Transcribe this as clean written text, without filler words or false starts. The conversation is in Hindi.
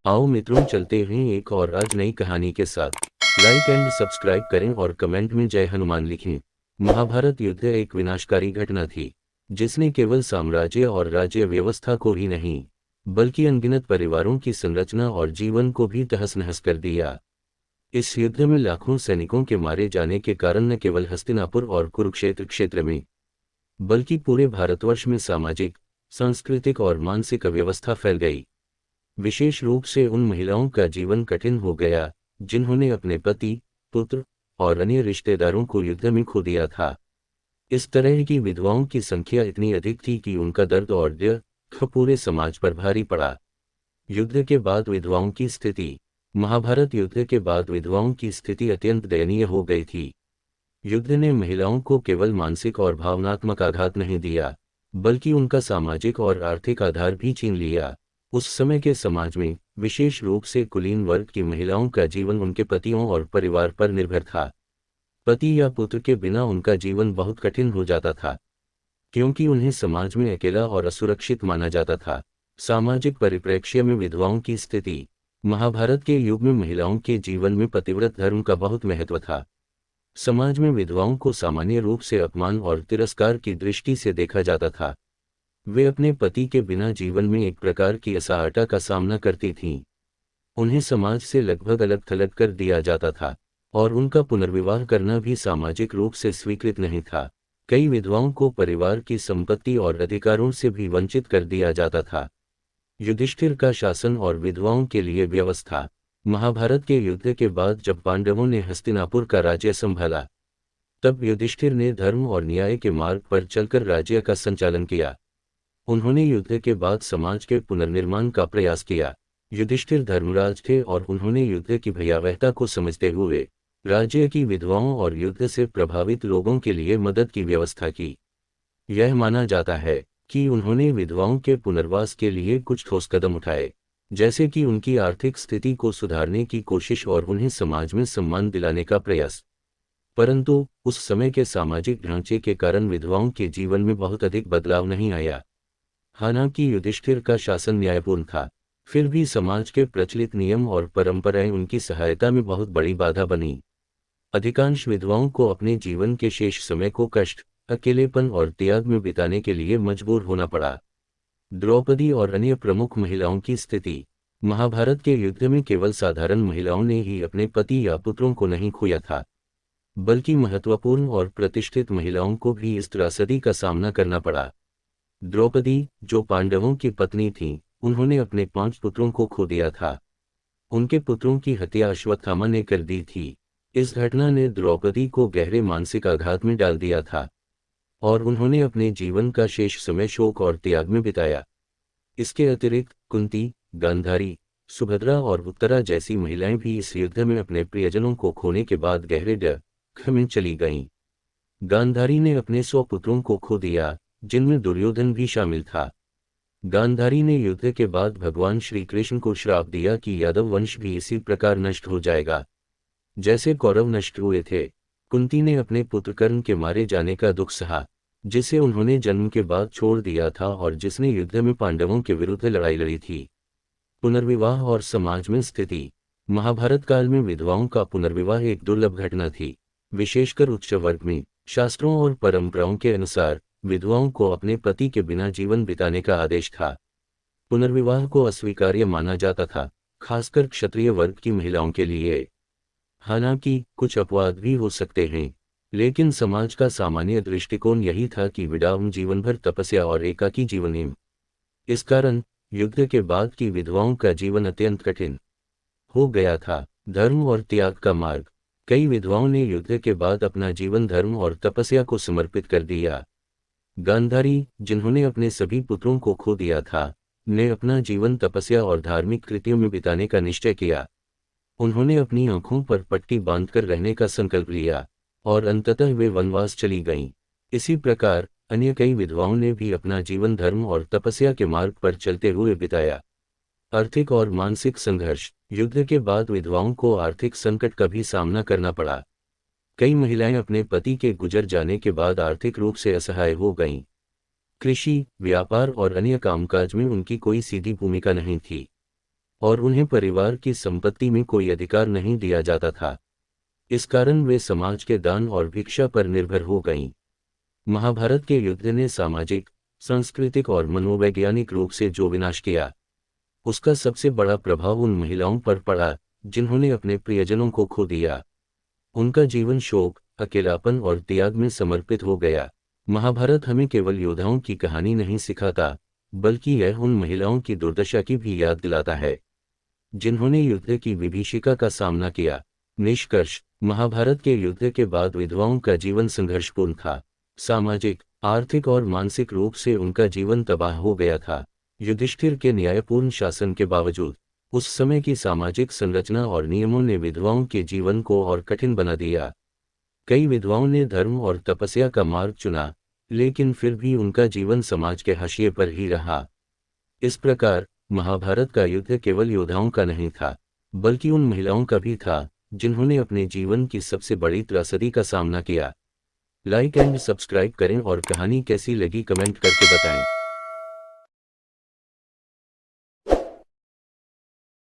आओ मित्रों, चलते हैं एक और आज नई कहानी के साथ। लाइक एंड सब्सक्राइब करें और कमेंट में जय हनुमान लिखें। महाभारत युद्ध एक विनाशकारी घटना थी, जिसने केवल साम्राज्य और राज्य व्यवस्था को ही नहीं, बल्कि अनगिनत परिवारों की संरचना और जीवन को भी तहस नहस कर दिया। इस युद्ध में लाखों सैनिकों के मारे जाने के कारण न केवल हस्तिनापुर और कुरुक्षेत्र क्षेत्र में, बल्कि पूरे भारतवर्ष में सामाजिक, सांस्कृतिक और मानसिक अव्यवस्था फैल गई। विशेष रूप से उन महिलाओं का जीवन कठिन हो गया, जिन्होंने अपने पति, पुत्र और अन्य रिश्तेदारों को युद्ध में खो दिया था। इस तरह की विधवाओं की संख्या इतनी अधिक थी कि उनका दर्द और दुख पूरे समाज पर भारी पड़ा। युद्ध के बाद विधवाओं की स्थिति। महाभारत युद्ध के बाद विधवाओं की स्थिति अत्यंत दयनीय हो गई थी। युद्ध ने महिलाओं को केवल मानसिक और भावनात्मक आघात नहीं दिया, बल्कि उनका सामाजिक और आर्थिक आधार भी छीन लिया। उस समय के समाज में, विशेष रूप से कुलीन वर्ग की महिलाओं का जीवन उनके पतियों और परिवार पर निर्भर था। पति या पुत्र के बिना उनका जीवन बहुत कठिन हो जाता था, क्योंकि उन्हें समाज में अकेला और असुरक्षित माना जाता था। सामाजिक परिप्रेक्ष्य में विधवाओं की स्थिति। महाभारत के युग में महिलाओं के जीवन में पतिव्रत धर्म का बहुत महत्व था। समाज में विधवाओं को सामान्य रूप से अपमान और तिरस्कार की दृष्टि से देखा जाता था। वे अपने पति के बिना जीवन में एक प्रकार की असहायता का सामना करती थीं। उन्हें समाज से लगभग अलग थलग कर दिया जाता था, और उनका पुनर्विवाह करना भी सामाजिक रूप से स्वीकृत नहीं था। कई विधवाओं को परिवार की संपत्ति और अधिकारों से भी वंचित कर दिया जाता था। युधिष्ठिर का शासन और विधवाओं के लिए व्यवस्था। महाभारत के युद्ध के बाद जब पांडवों ने हस्तिनापुर का राज्य संभाला, तब युधिष्ठिर ने धर्म और न्याय के मार्ग पर चलकर राज्य का संचालन किया। उन्होंने युद्ध के बाद समाज के पुनर्निर्माण का प्रयास किया। युधिष्ठिर धर्मराज थे और उन्होंने युद्ध की भयावहता को समझते हुए राज्य की विधवाओं और युद्ध से प्रभावित लोगों के लिए मदद की व्यवस्था की। यह माना जाता है कि उन्होंने विधवाओं के पुनर्वास के लिए कुछ ठोस कदम उठाए, जैसे कि उनकी आर्थिक स्थिति को सुधारने की कोशिश और उन्हें समाज में सम्मान दिलाने का प्रयास। परंतु उस समय के सामाजिक ढांचे के कारण विधवाओं के जीवन में बहुत अधिक बदलाव नहीं आया। हालांकि युधिष्ठिर का शासन न्यायपूर्ण था, फिर भी समाज के प्रचलित नियम और परंपराएं उनकी सहायता में बहुत बड़ी बाधा बनी। अधिकांश विधवाओं को अपने जीवन के शेष समय को कष्ट, अकेलेपन और त्याग में बिताने के लिए मजबूर होना पड़ा। द्रौपदी और अन्य प्रमुख महिलाओं की स्थिति। महाभारत के युद्ध में केवल साधारण महिलाओं ने ही अपने पति या पुत्रों को नहीं खोया था, बल्कि महत्वपूर्ण और प्रतिष्ठित महिलाओं को भी इस त्रासदी का सामना करना पड़ा। द्रौपदी, जो पांडवों की पत्नी थीं, उन्होंने अपने 5 पुत्रों को खो दिया था। उनके पुत्रों की हत्या अश्वत्थामा ने कर दी थी। इस घटना ने द्रौपदी को गहरे मानसिक आघात में डाल दिया था, और उन्होंने अपने जीवन का शेष समय शोक और त्याग में बिताया। इसके अतिरिक्त कुंती, गांधारी, सुभद्रा और उत्तरा जैसी महिलाएं भी इस युद्ध में अपने प्रियजनों को खोने के बाद गहरे दुख में चली गईं। गांधारी ने अपने 100 पुत्रों को खो दिया, जिनमें दुर्योधन भी शामिल था। गांधारी ने युद्ध के बाद भगवान श्री कृष्ण को श्राप दिया कि यादव वंश भी इसी प्रकार नष्ट हो जाएगा, जैसे कौरव नष्ट हुए थे। कुंती ने अपने पुत्र कर्ण के मारे जाने का दुख सहा, जिसे उन्होंने जन्म के बाद छोड़ दिया था और जिसने युद्ध में पांडवों के विरुद्ध लड़ाई लड़ी थी। पुनर्विवाह और समाज में स्थिति। महाभारत काल में विधवाओं का पुनर्विवाह एक दुर्लभ घटना थी, विशेषकर उच्च वर्ग में। शास्त्रों और परंपराओं के अनुसार विधवाओं को अपने पति के बिना जीवन बिताने का आदेश था। पुनर्विवाह को अस्वीकार्य माना जाता था, खासकर क्षत्रिय वर्ग की महिलाओं के लिए। हालांकि कुछ अपवाद भी हो सकते हैं, लेकिन समाज का सामान्य दृष्टिकोण यही था कि विधवाओं जीवन भर तपस्या और एकाकी जीवन है। इस कारण युद्ध के बाद की विधवाओं का जीवन अत्यंत कठिन हो गया था। धर्म और त्याग का मार्ग। कई विधवाओं ने युद्ध के बाद अपना जीवन धर्म और तपस्या को समर्पित कर दिया। गांधारी, जिन्होंने अपने सभी पुत्रों को खो दिया था, ने अपना जीवन तपस्या और धार्मिक कृत्यों में बिताने का निश्चय किया। उन्होंने अपनी आंखों पर पट्टी बांधकर रहने का संकल्प लिया, और अंततः वे वनवास चली गईं। इसी प्रकार अन्य कई विधवाओं ने भी अपना जीवन धर्म और तपस्या के मार्ग पर चलते हुए बिताया। आर्थिक और मानसिक संघर्ष। युद्ध के बाद विधवाओं को आर्थिक संकट का भी सामना करना पड़ा। कई महिलाएं अपने पति के गुजर जाने के बाद आर्थिक रूप से असहाय हो गईं। कृषि, व्यापार और अन्य कामकाज में उनकी कोई सीधी भूमिका नहीं थी। और उन्हें परिवार की संपत्ति में कोई अधिकार नहीं दिया जाता था। इस कारण वे समाज के दान और भिक्षा पर निर्भर हो गईं। महाभारत के युद्ध ने सामाजिक, सांस्कृतिक और मनोवैज्ञानिक रूप से जो विनाश किया, उसका सबसे बड़ा प्रभाव उन महिलाओं पर पड़ा जिन्होंने अपने प्रियजनों को खो दिया। उनका जीवन शोक, अकेलापन और त्याग में समर्पित हो गया। महाभारत हमें केवल योद्धाओं की कहानी नहीं सिखाता, बल्कि यह उन महिलाओं की दुर्दशा की भी याद दिलाता है जिन्होंने युद्ध की विभीषिका का सामना किया। निष्कर्ष, महाभारत के युद्ध के बाद विधवाओं का जीवन संघर्षपूर्ण था। सामाजिक, आर्थिक और मानसिक रूप से उनका जीवन तबाह हो गया था। युधिष्ठिर के न्यायपूर्ण शासन के बावजूद उस समय की सामाजिक संरचना और नियमों ने विधवाओं के जीवन को और कठिन बना दिया। कई विधवाओं ने धर्म और तपस्या का मार्ग चुना, लेकिन फिर भी उनका जीवन समाज के हाशिए पर ही रहा। इस प्रकार महाभारत का युद्ध केवल योद्धाओं का नहीं था, बल्कि उन महिलाओं का भी था जिन्होंने अपने जीवन की सबसे बड़ी त्रासदी का सामना किया। लाइक एंड सब्सक्राइब करें और कहानी कैसी लगी कमेंट करके बताएं।